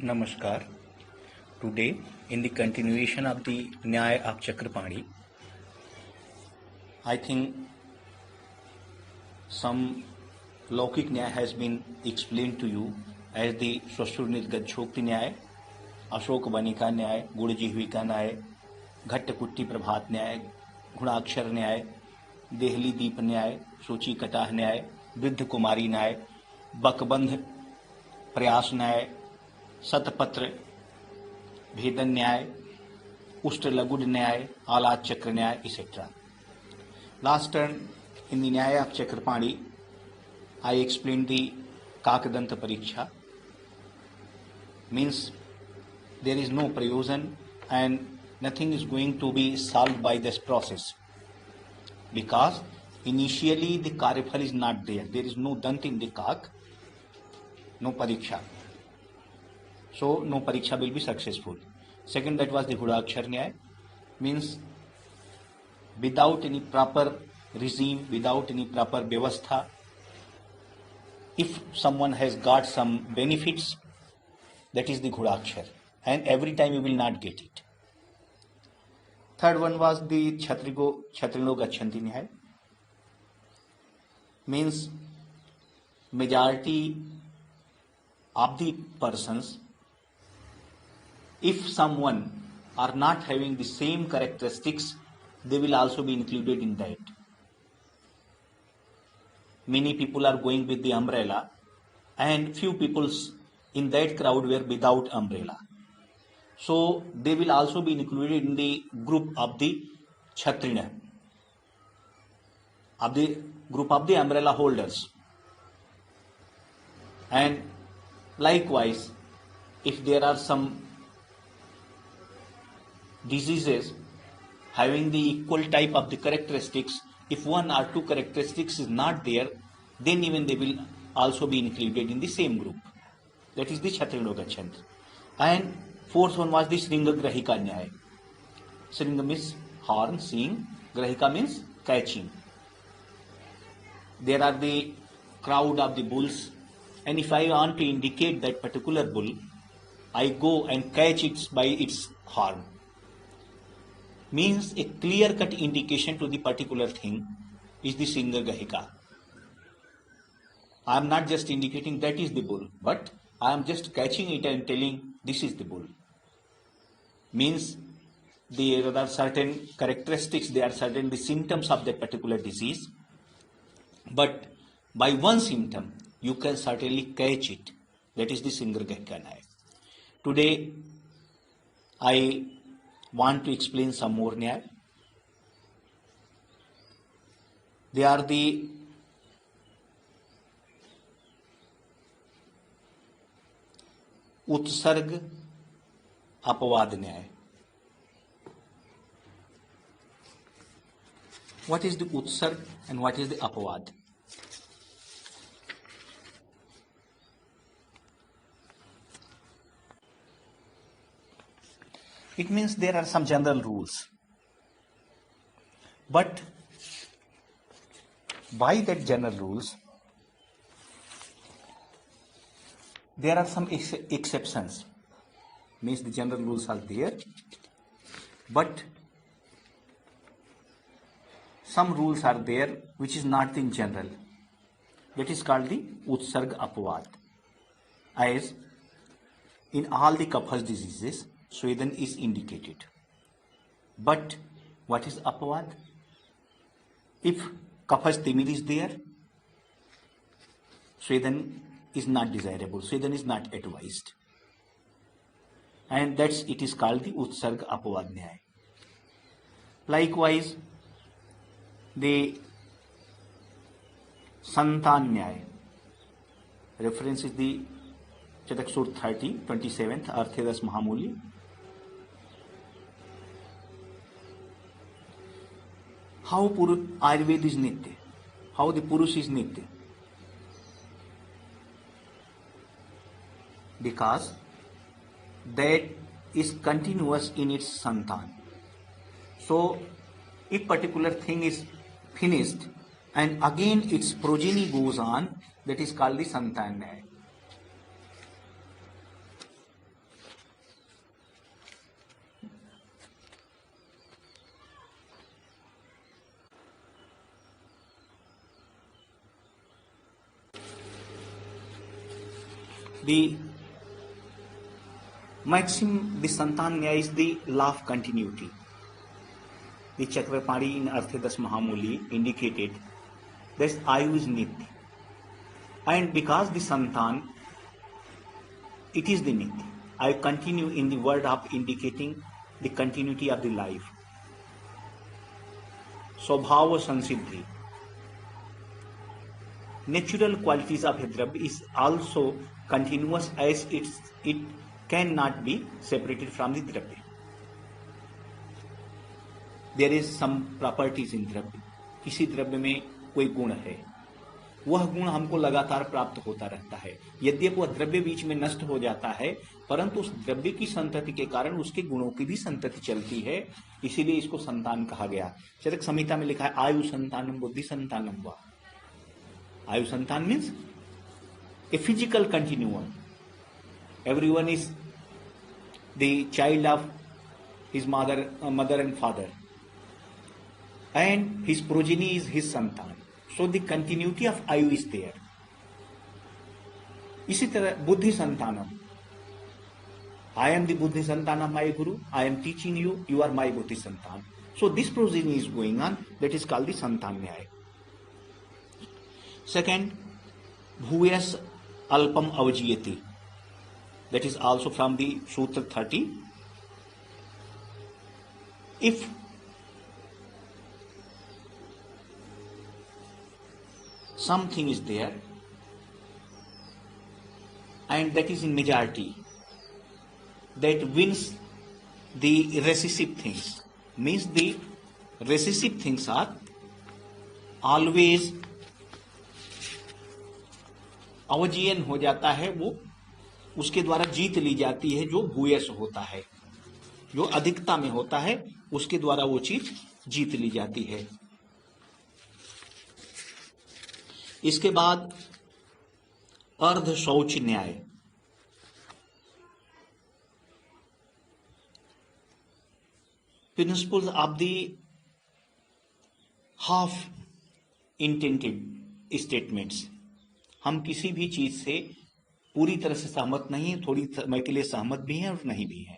Namaskar. Today, in the continuation of the Nyaya of Chakrapani, I think some Laukik Nyaya has been explained to you as the Swasur Nirgat Shokti Nyaya, Ashok Banika Nyaya, Gudjihvika Nyaya, Ghattakutti Prabhat Nyaya, Gunakshar Nyaya, Dehli Deep Nyaya, Sochi Katah Nyaya, Vriddha Kumari Nyaya, Bakbandh Prayas Nyaya, Satpatra भेदन न्याय, उष्ट लघुड न्याय, आलात चक्र न्याय, etc. Last turn in the Nyaya of Chakrapani, I explained the Kakadanta Pariksha. Means there is no prayojan and nothing is going to be solved by this process. Because initially the Karyafal is not there. There is no dant in the Kak, no Pariksha. So no Pariksha will be successful. Second, that was the Hudakshar Nyaya. Means without any proper regime, without any proper Vyavastha, if someone has got some benefits, that is the Hudakshar. And every time you will not get it. Third one was the Chatrino Gachanti Nyaya. Means majority of the persons, if someone are not having the same characteristics, they will also be included in that. Many people are going with the umbrella and few people in that crowd were without umbrella. So they will also be included in the group of the Kshatrina, of the group of the umbrella holders. And likewise, if there are some diseases having the equal type of the characteristics, if one or two characteristics is not there, then even they will also be included in the same group. That is the Kshatrino Gachanti. And fourth one was the Sringa Grahika Nyaya. Sringa means horn, seeing, Grahika means catching. There are the crowd of the bulls, and if I want to indicate that particular bull, I go and catch it by its horn. Means a clear-cut indication to the particular thing is the Sringa Grahika. I am not just indicating that is the bull, but I am just catching it and telling this is the bull. Means there are certain characteristics, there are certain the symptoms of that particular disease, but by one symptom you can certainly catch it. That is the Sringa Grahika Nyaya. Today I want to explain some more Nyaya. They are the Utsarg Apavad Nyaya. What is the Utsarg and what is the Apavad? It means there are some general rules. But by that general rules, there are some exceptions. Means the general rules are there, but some rules are there which is not in general. That is called the Utsarg Apavad. As in all the Kaphas diseases, Swedan is indicated. But what is Apavad? If Kaphas Timir is there, Swedan is not desirable, Swedan is not advised. And that's it is called the Utsarg Apavad Nyaya. Likewise, the Santan Nyaya. Reference is the Chatak Sur 30, 27th, Arthedas Mahamuli. How Ayurveda is Nitya, how the Purush is Nitya. Because that is continuous in its Santan. So, if particular thing is finished and again its progeny goes on, that is called the Santan Nyaya. The maxim, the Santan Nyaya is the law of continuity. The Chakrapani in Arthadas Mahamuli indicated that Ayu is Nitya. And because the Santan, it is the Nitya. I continue in the word of indicating the continuity of the life. Swabhava Sansiddhi. Natural qualities of a Drabya is also continuous as it cannot be separated from the Drabya. There is some properties in Drabya. किसी द्रव्य में कोई गुण है, वह गुण हमको लगातार प्राप्त होता रहता है. यद्यपि वह द्रव्य बीच में नष्ट हो जाता है, परंतु उस द्रव्य की संतति के कारण उसके गुणों की भी संतति चलती है. इसीलिए इसको संतान कहा गया. चरक संहिता में लिखा है आयु संतानम बुद्धि संतानम वा. आयु संतान means a physical continuum. Everyone is the child of his mother and father, and his progeny is his santan. So the continuity of ayu is there. इसी तरह बुद्धि संतानम. I am the buddhi santan of my guru. I am teaching you. You are my buddhi santan. So this progeny is going on. That is called the santan nyaya. Second, bhuyas alpam avajiyati. That is also from the Sutra 30. If something is there and that is in majority, that wins the recessive things, means the recessive things are always अवजीयन हो जाता है, वो उसके द्वारा जीत ली जाती है. जो भूयस होता है, जो अधिकता में होता है, उसके द्वारा वो चीज जीत ली जाती है. इसके बाद अर्ध शौच न्याय. Principles of the half intended statements. हम किसी भी चीज से पूरी तरह से सहमत नहीं है, थोड़ी समय के लिए सहमत भी हैं और नहीं भी हैं.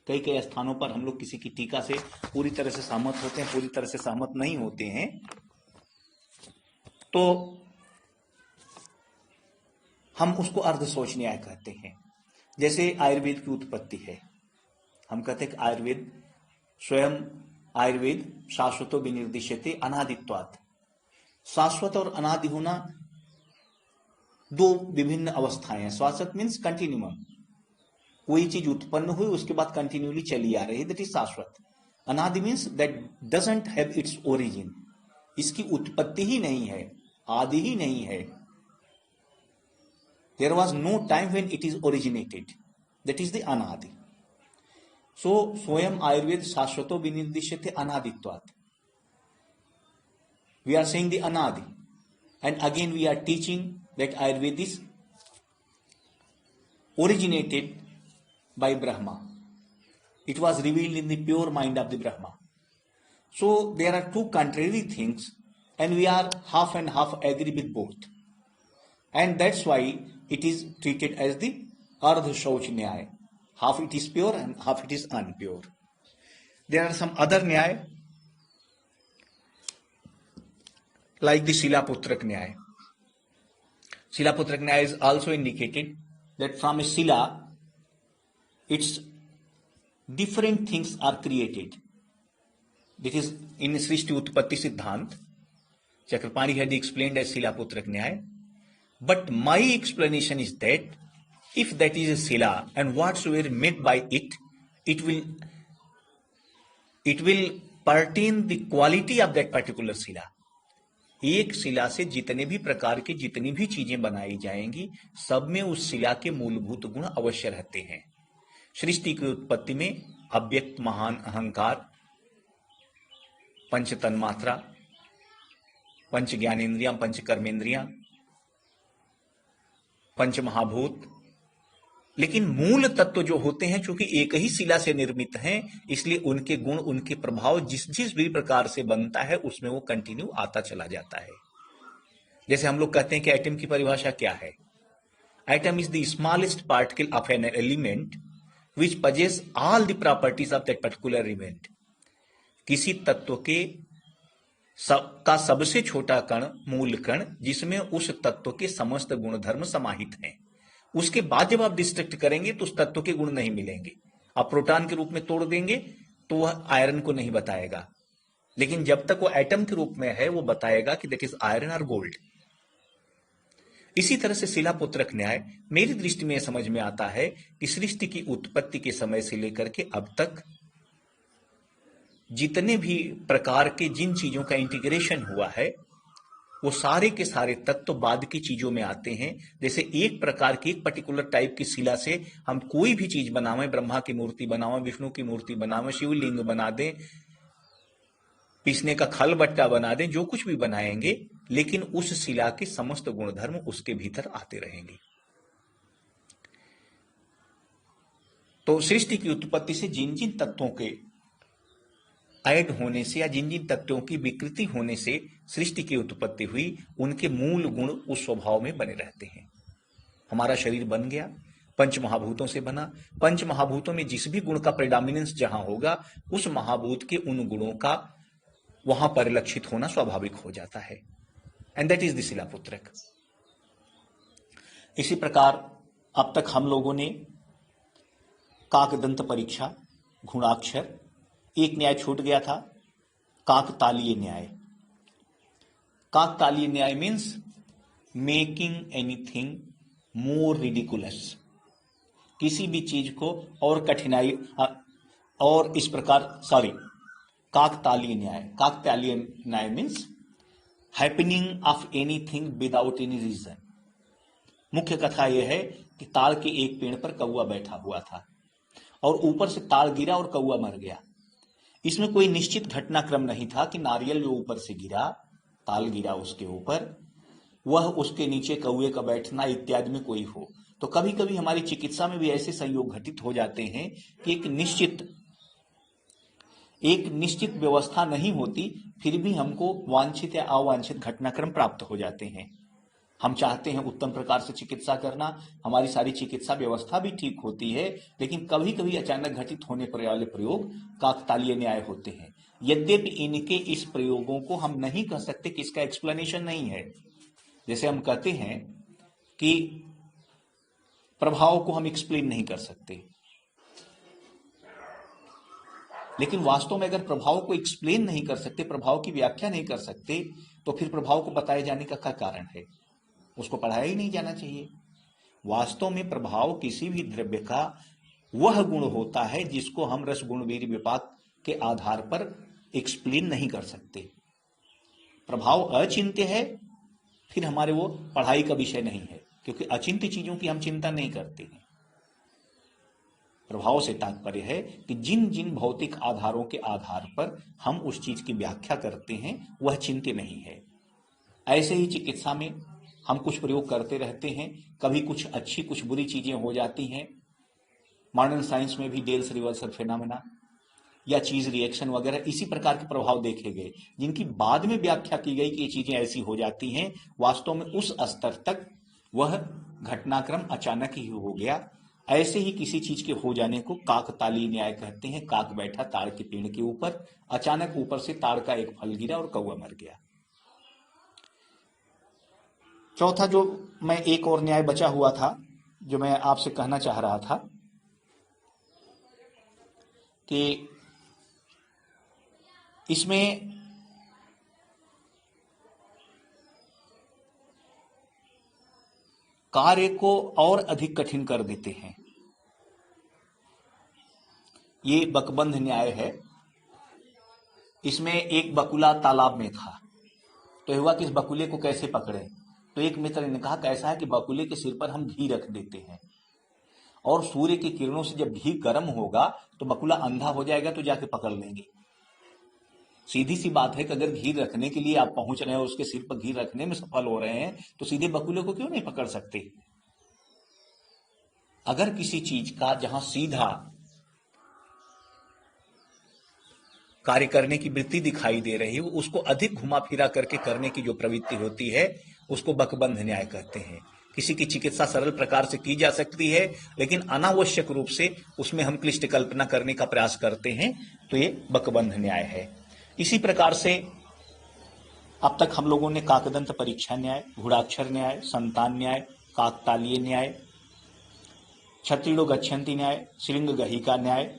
कई कई स्थानों पर हम लोग किसी की टीका से पूरी तरह से सहमत होते हैं, पूरी तरह से सहमत नहीं होते हैं. तो हम उसको अर्ध शौच न्याय कहते हैं. जैसे आयुर्वेद की उत्पत्ति है, हम कहते हैं कि आयुर्वेद स्वयं आयुर्वेद शाश्वतो विनिर्दिश्यते अनादित्वात्. शाश्वत और अनादि होना दो विभिन्न अवस्थाएं हैं. शाश्वत मीन्स कंटिन्यूम. कोई चीज उत्पन्न हुई, उसके बाद कंटिन्यूली चली आ रही है, दैट इज शाश्वत. अनादि means that doesn't have its origin. इसकी उत्पत्ति ही नहीं है, आदि ही नहीं है. There was no time when it is originated, that is the अनादि. सो स्वयं आयुर्वेद शाश्वतो विनिर्दिश्यते अनादित्वात्. वी आर सेइंग द अनादि, and again we are teaching that Ayurveda is originated by Brahma. It was revealed in the pure mind of the Brahma. So there are two contrary things and we are half and half agree with both. And that's why it is treated as the Ardha Shauch Nyaya. Half it is pure and half it is unpure. There are some other Nyaya like the Silaputrak Nyaya. Silaputrak Nyaya is also indicated that from a Sila, its different things are created. This is in Srishti Utpatti Siddhant. Chakrapani had explained as Silaputrak Nyaya. But my explanation is that if that is a Sila and whatsoever made by it, it will pertain the quality of that particular Sila. एक शिला से जितने भी प्रकार की जितनी भी चीजें बनाई जाएंगी, सब में उस शिला के मूलभूत गुण अवश्य रहते हैं. सृष्टि की उत्पत्ति में अव्यक्त महान अहंकार, पंच तन्मात्रा, पंच ज्ञानेन्द्रियां, पंच कर्मेंद्रियां, पंच महाभूत, लेकिन मूल तत्व जो होते हैं चूंकि एक ही शिला से निर्मित हैं, इसलिए उनके गुण, उनके प्रभाव जिस जिस भी प्रकार से बनता है उसमें वो कंटिन्यू आता चला जाता है. जैसे हम लोग कहते हैं कि एटम की परिभाषा क्या है. Atom is the smallest particle of an element which possess all the properties of that particular element. किसी तत्व का सबसे छोटा कण मूल कण जिसमें उस तत्व के समस्त गुणधर्म समाहित हैं। उसके बाद जब आप डिस्ट्रक्ट करेंगे तो उस तत्व के गुण नहीं मिलेंगे। आप प्रोटॉन के रूप में तोड़ देंगे तो वह आयरन को नहीं बताएगा, लेकिन जब तक वो एटम के रूप में है वो बताएगा कि दैट इज आयरन और गोल्ड। इसी तरह से शिलापुत्रक न्याय मेरी दृष्टि में समझ में आता है कि सृष्टि की उत्पत्ति के समय से लेकर के अब तक जितने भी प्रकार के जिन चीजों का इंटीग्रेशन हुआ है वो सारे के सारे तत्व बाद की चीजों में आते हैं। जैसे एक प्रकार की एक पर्टिकुलर टाइप की शिला से हम कोई भी चीज बनावें, ब्रह्मा की मूर्ति बनावें, विष्णु की मूर्ति बनावें, शिवलिंग बना दें, पीसने का खल बट्टा बना दें, जो कुछ भी बनाएंगे, लेकिन उस शिला के समस्त गुणधर्म उसके भीतर आते रहेंगे। तो सृष्टि की उत्पत्ति से जिन जिन तत्वों के ऐड होने से या जिन जिन तत्वों की विकृति होने से सृष्टि की उत्पत्ति हुई, उनके मूल गुण उस स्वभाव में बने रहते हैं। हमारा शरीर बन गया, पंच महाभूतों से बना। पंच महाभूतों में जिस भी गुण का प्रेडोमिनेंस जहां होगा उस महाभूत के उन गुणों का वहां परिलक्षित होना स्वाभाविक हो जाता है। एंड दैट इज द शिलापुत्रक। इसी प्रकार अब तक हम लोगों ने काकदंत परीक्षा, गुणाक्षर, एक न्याय छूट गया था, काकतालीय न्याय। काकतालीय न्याय means making anything more ridiculous, किसी भी चीज को और कठिनाई और इस प्रकार काकतालीय न्याय means happening of anything without any reason. मुख्य कथा यह है कि ताड़ के एक पेड़ पर कौवा बैठा हुआ था और ऊपर से ताड़ गिरा और कौवा मर गया। इसमें कोई निश्चित घटनाक्रम नहीं था कि नारियल जो ऊपर से गिरा, ताल गिरा उसके ऊपर, वह उसके नीचे कौवे का बैठना इत्यादि में कोई हो। तो कभी कभी हमारी चिकित्सा में भी ऐसे संयोग घटित हो जाते हैं कि एक निश्चित व्यवस्था नहीं होती, फिर भी हमको वांछित या अवांछित घटनाक्रम प्राप्त हो जाते हैं। हम चाहते हैं उत्तम प्रकार से चिकित्सा करना, हमारी सारी चिकित्सा व्यवस्था भी ठीक होती है, लेकिन कभी कभी अचानक घटित होने पर वाले प्रयोग काकतालीय न्याय होते हैं। यद्यपि इनके इस प्रयोगों को हम नहीं कह सकते कि इसका एक्सप्लेनेशन नहीं है। जैसे हम कहते हैं कि प्रभाव को हम एक्सप्लेन नहीं कर सकते, लेकिन वास्तव में अगर प्रभाव को एक्सप्लेन नहीं कर सकते, प्रभाव की व्याख्या नहीं कर सकते, तो फिर प्रभाव को बताए जाने का क्या कारण है? उसको पढ़ाया ही नहीं जाना चाहिए। वास्तव में प्रभाव किसी भी द्रव्य का वह गुण होता है जिसको हम रस गुण वीर्य विपाक के आधार पर एक्सप्लेन नहीं कर सकते। प्रभाव अचिंत्य है, फिर हमारे वो पढ़ाई का विषय नहीं है, क्योंकि अचिंत्य चीजों की हम चिंता नहीं करते हैं। प्रभाव से तात्पर्य है कि जिन जिन भौतिक आधारों के आधार पर हम उस चीज की व्याख्या करते हैं वह चिंत्य नहीं है। ऐसे ही चिकित्सा में हम कुछ प्रयोग करते रहते हैं, कभी कुछ अच्छी कुछ बुरी चीजें हो जाती हैं। मॉडर्न साइंस में भी डेल्स रिवर्सल फेनोमेना या चीज रिएक्शन वगैरह इसी प्रकार के प्रभाव देखे गए, जिनकी बाद में व्याख्या की गई कि ये चीजें ऐसी हो जाती हैं। वास्तव में उस स्तर तक वह घटनाक्रम अचानक ही हो गया। ऐसे ही किसी चीज के हो जाने को काकतालीय न्याय कहते हैं। काक बैठा ताड़ के पेड़ के ऊपर, अचानक ऊपर से ताड़ का एक फल गिरा और कौवा मर गया। चौथा जो मैं एक और न्याय बचा हुआ था जो मैं आपसे कहना चाह रहा था कि इसमें कार्य को और अधिक कठिन कर देते हैं। ये बकबंध न्याय है। इसमें एक बकुला तालाब में था, तो हुआ कि इस बकुले को कैसे पकड़े। तो एक मित्र ने कहा कैसा है कि बकुले के सिर पर हम घी रख देते हैं और सूर्य की किरणों से जब घी गर्म होगा तो बकुला अंधा हो जाएगा, तो जाके पकड़ लेंगे। सीधी सी बात है कि अगर घी रखने के लिए आप पहुंच रहे हैं और उसके सिर पर घी रखने में सफल हो रहे हैं तो सीधे बकुले को क्यों नहीं पकड़ सकते। अगर किसी चीज का जहां सीधा कार्य करने की वृत्ति दिखाई दे रही है, उसको अधिक घुमा फिरा करके करने की जो प्रवृत्ति होती है उसको बकबंध न्याय कहते हैं। किसी की चिकित्सा सरल प्रकार से की जा सकती है, लेकिन अनावश्यक रूप से उसमें हम क्लिष्ट कल्पना करने का प्रयास करते हैं, तो ये बकबंध न्याय है। इसी प्रकार से अब तक हम लोगों ने काकदंत परीक्षा न्याय, गूढ़ाक्षर न्याय, संतान न्याय, काकतालीय न्याय, क्षत्रियो गच्छन्ति न्याय, श्रृंग गहिका न्याय,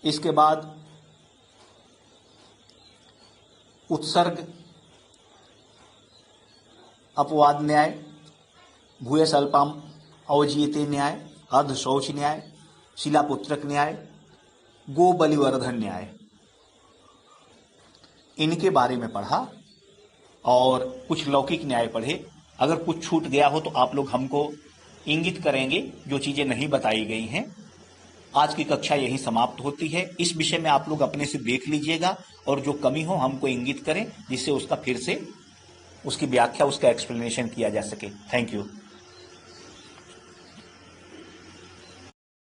इसके बाद उत्सर्ग अपवाद न्याय, भूयस अल्पाम अवजीयते न्याय, अर्ध शौच न्याय, शिलापुत्रक न्याय, गो बलिवर्धन न्याय, इनके बारे में पढ़ा और कुछ लौकिक न्याय पढ़े। अगर कुछ छूट गया हो तो आप लोग हमको इंगित करेंगे जो चीजें नहीं बताई गई हैं। आज की कक्षा यहीं समाप्त होती है। इस विषय में आप लोग अपने से देख लीजिएगा और जो कमी हो हमको इंगित करें, जिससे उसका फिर से उसकी व्याख्या, उसका एक्सप्लेनेशन किया जा सके। Thank you.